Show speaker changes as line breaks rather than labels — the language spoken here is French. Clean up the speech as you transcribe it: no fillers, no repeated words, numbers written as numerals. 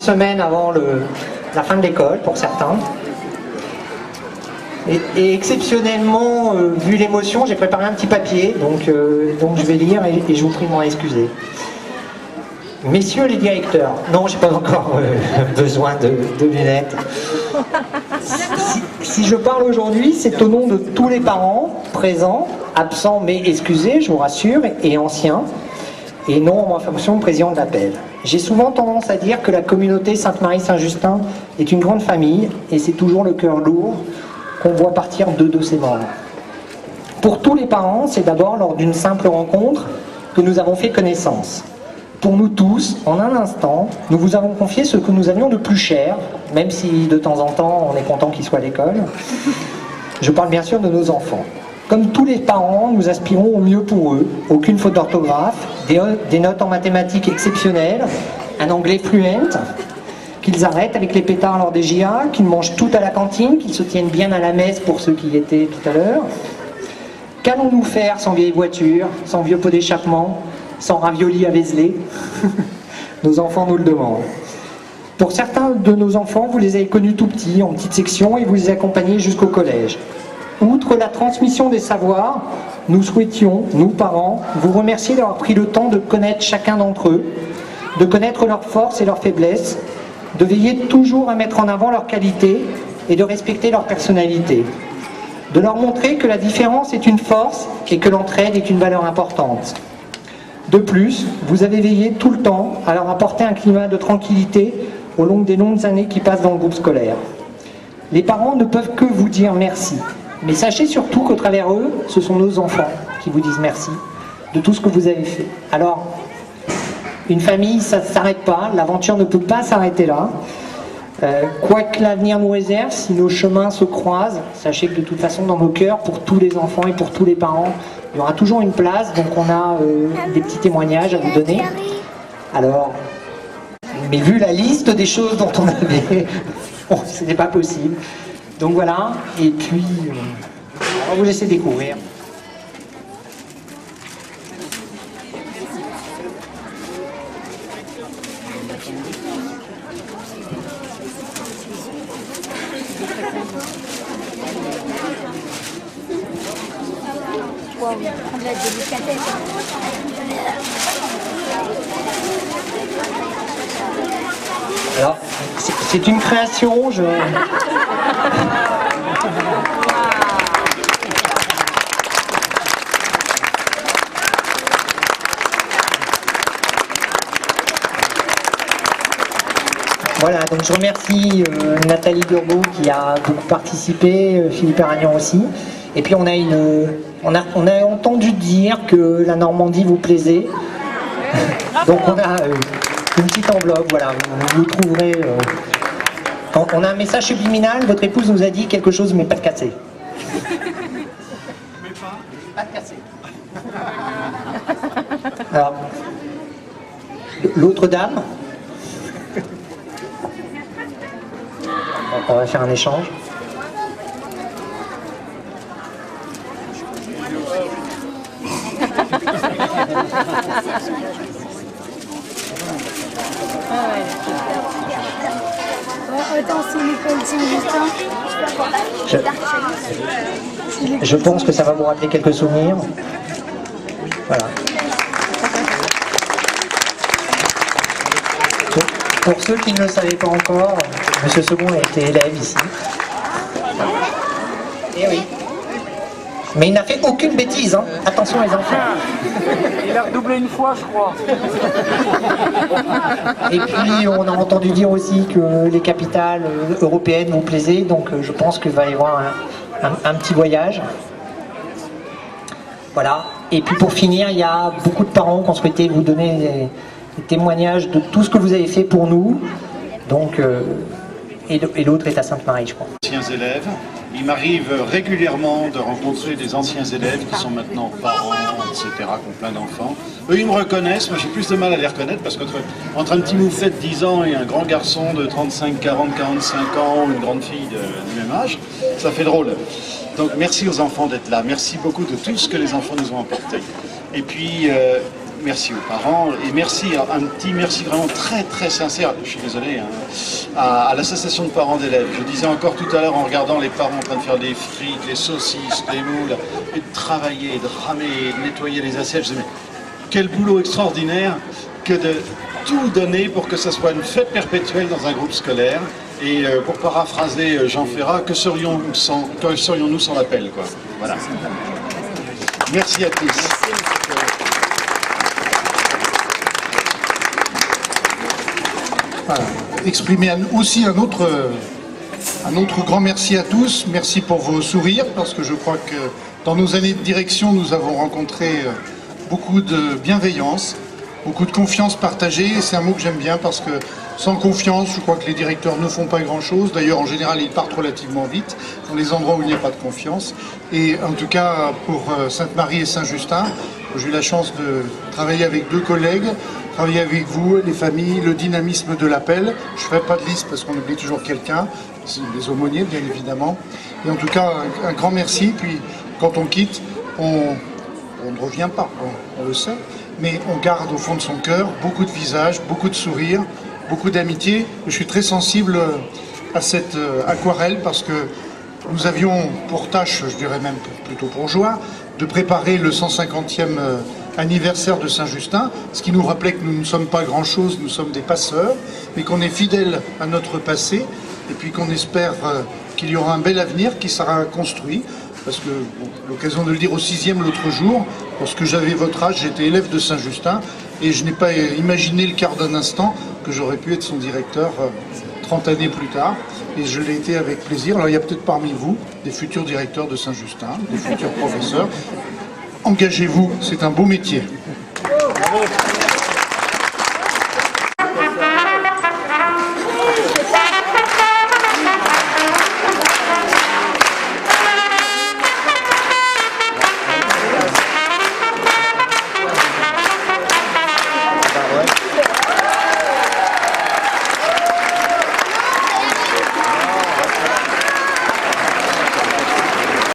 Semaine avant la fin de l'école pour certains. Et exceptionnellement, vu l'émotion, j'ai préparé un petit papier, donc je vais lire et je vous prie de m'en excuser. Messieurs les directeurs, non, j'ai pas encore besoin de lunettes. Si je parle aujourd'hui, c'est au nom de tous les parents présents, absents mais excusés, je vous rassure, et anciens, et non en ma fonction de président de l'appel. J'ai souvent tendance à dire que la communauté Sainte-Marie-Saint-Justin est une grande famille, et c'est toujours le cœur lourd qu'on voit partir deux de ses membres. Pour tous les parents, c'est d'abord lors d'une simple rencontre que nous avons fait connaissance. Pour nous tous, en un instant, nous vous avons confié ce que nous avions de plus cher, même si de temps en temps on est content qu'ils soient à l'école. Je parle bien sûr de nos enfants. Comme tous les parents, nous aspirons au mieux pour eux. Aucune faute d'orthographe, des notes en mathématiques exceptionnelles, un anglais fluent, qu'ils arrêtent avec les pétards lors des JA, qu'ils mangent tout à la cantine, qu'ils se tiennent bien à la messe pour ceux qui y étaient tout à l'heure. Qu'allons-nous faire sans vieille voiture, sans vieux pot d'échappement, sans ravioli à Vézelay? Nos enfants nous le demandent. Pour certains de nos enfants, vous les avez connus tout petits, en petite section, et vous les accompagnez jusqu'au collège. Outre la transmission des savoirs, nous souhaitions, nous parents, vous remercier d'avoir pris le temps de connaître chacun d'entre eux, de connaître leurs forces et leurs faiblesses, de veiller toujours à mettre en avant leurs qualités et de respecter leur personnalité, de leur montrer que la différence est une force et que l'entraide est une valeur importante. De plus, vous avez veillé tout le temps à leur apporter un climat de tranquillité au long des longues années qui passent dans le groupe scolaire. Les parents ne peuvent que vous dire merci. Mais sachez surtout qu'au travers eux, ce sont nos enfants qui vous disent merci de tout ce que vous avez fait. Alors, une famille, ça ne s'arrête pas, l'aventure ne peut pas s'arrêter là. Quoi que l'avenir nous réserve, si nos chemins se croisent, sachez que de toute façon, dans nos cœurs, pour tous les enfants et pour tous les parents, il y aura toujours une place, donc on a des petits témoignages à vous donner. Alors, mais vu la liste des choses dont on avait, bon, ce n'est pas possible. Donc voilà, et puis, on va vous laisser découvrir.
Wow, prendre la délicatesse.
Alors, c'est une création, Voilà, donc je remercie Nathalie Durbeau qui a beaucoup participé, Philippe Aragnan aussi. Et puis on a entendu dire que la Normandie vous plaisait. Donc on a une petite enveloppe, voilà, vous trouverez. On a un message subliminal, votre épouse nous a dit quelque chose mais pas de cassé. Pas de cassé. Alors, l'autre dame. On va faire un échange.
Attends, c'est l'école Saint-Justin.
Je pense que ça va vous rappeler quelques souvenirs. Voilà. Pour ceux qui ne le savaient pas encore, M. Second a été élève ici. Et oui. Mais il n'a fait aucune bêtise, hein. Attention les enfants.
Il a redoublé une fois, je crois.
Et puis on a entendu dire aussi que les capitales européennes vous plaisaient, donc je pense qu'il va y avoir un petit voyage. Voilà. Et puis pour finir, il y a beaucoup de parents qui ont souhaité vous donner des témoignages de tout ce que vous avez fait pour nous. Donc, et l'autre est à Sainte-Marie, je crois.
Anciens élèves. Il m'arrive régulièrement de rencontrer des anciens élèves qui sont maintenant parents, etc., qui ont plein d'enfants. Eux, ils me reconnaissent, moi j'ai plus de mal à les reconnaître parce qu'entre un petit mouflet de 10 ans et un grand garçon de 35, 40, 45 ans, ou une grande fille du même âge, ça fait drôle. Donc merci aux enfants d'être là, merci beaucoup de tout ce que les enfants nous ont apporté. Et puis, merci aux parents et merci, un petit merci vraiment très très sincère, je suis désolé, hein, à l'association de parents d'élèves. Je disais encore tout à l'heure en regardant les parents en train de faire des frites, des saucisses, des moules, et de travailler, de ramer, de nettoyer les assiettes, je disais, mais quel boulot extraordinaire que de tout donner pour que ça soit une fête perpétuelle dans un groupe scolaire. Et pour paraphraser Jean Ferrat, que serions-nous sans l'appel, quoi. Voilà. Merci à tous.
Voilà. Exprimer aussi un autre grand merci à tous. Merci pour vos sourires, parce que je crois que dans nos années de direction, nous avons rencontré beaucoup de bienveillance, beaucoup de confiance partagée. C'est un mot que j'aime bien parce que sans confiance, je crois que les directeurs ne font pas grand-chose. D'ailleurs, en général, ils partent relativement vite dans les endroits où il n'y a pas de confiance. Et en tout cas, pour Sainte-Marie et Saint-Justin, j'ai eu la chance de travailler avec 2 collègues, travailler avec vous, les familles, le dynamisme de l'appel. Je ne ferai pas de liste parce qu'on oublie toujours quelqu'un, les aumôniers, bien évidemment. Et en tout cas, un grand merci. Puis, quand on quitte, on ne revient pas, on le sait. Mais on garde au fond de son cœur beaucoup de visages, beaucoup de sourires, beaucoup d'amitié. Je suis très sensible à cette aquarelle parce que nous avions pour tâche, je dirais même plutôt pour joie, de préparer le 150e anniversaire de Saint-Justin, ce qui nous rappelait que nous ne sommes pas grand-chose, nous sommes des passeurs, mais qu'on est fidèles à notre passé et puis qu'on espère qu'il y aura un bel avenir qui sera construit. Parce que, bon, l'occasion de le dire au 6e l'autre jour, lorsque j'avais votre âge, j'étais élève de Saint-Justin et je n'ai pas imaginé le quart d'un instant que j'aurais pu être son directeur 30 années plus tard. Et je l'ai été avec plaisir. Alors il y a peut-être parmi vous des futurs directeurs de Saint-Justin, des futurs professeurs. Engagez-vous, c'est un beau métier.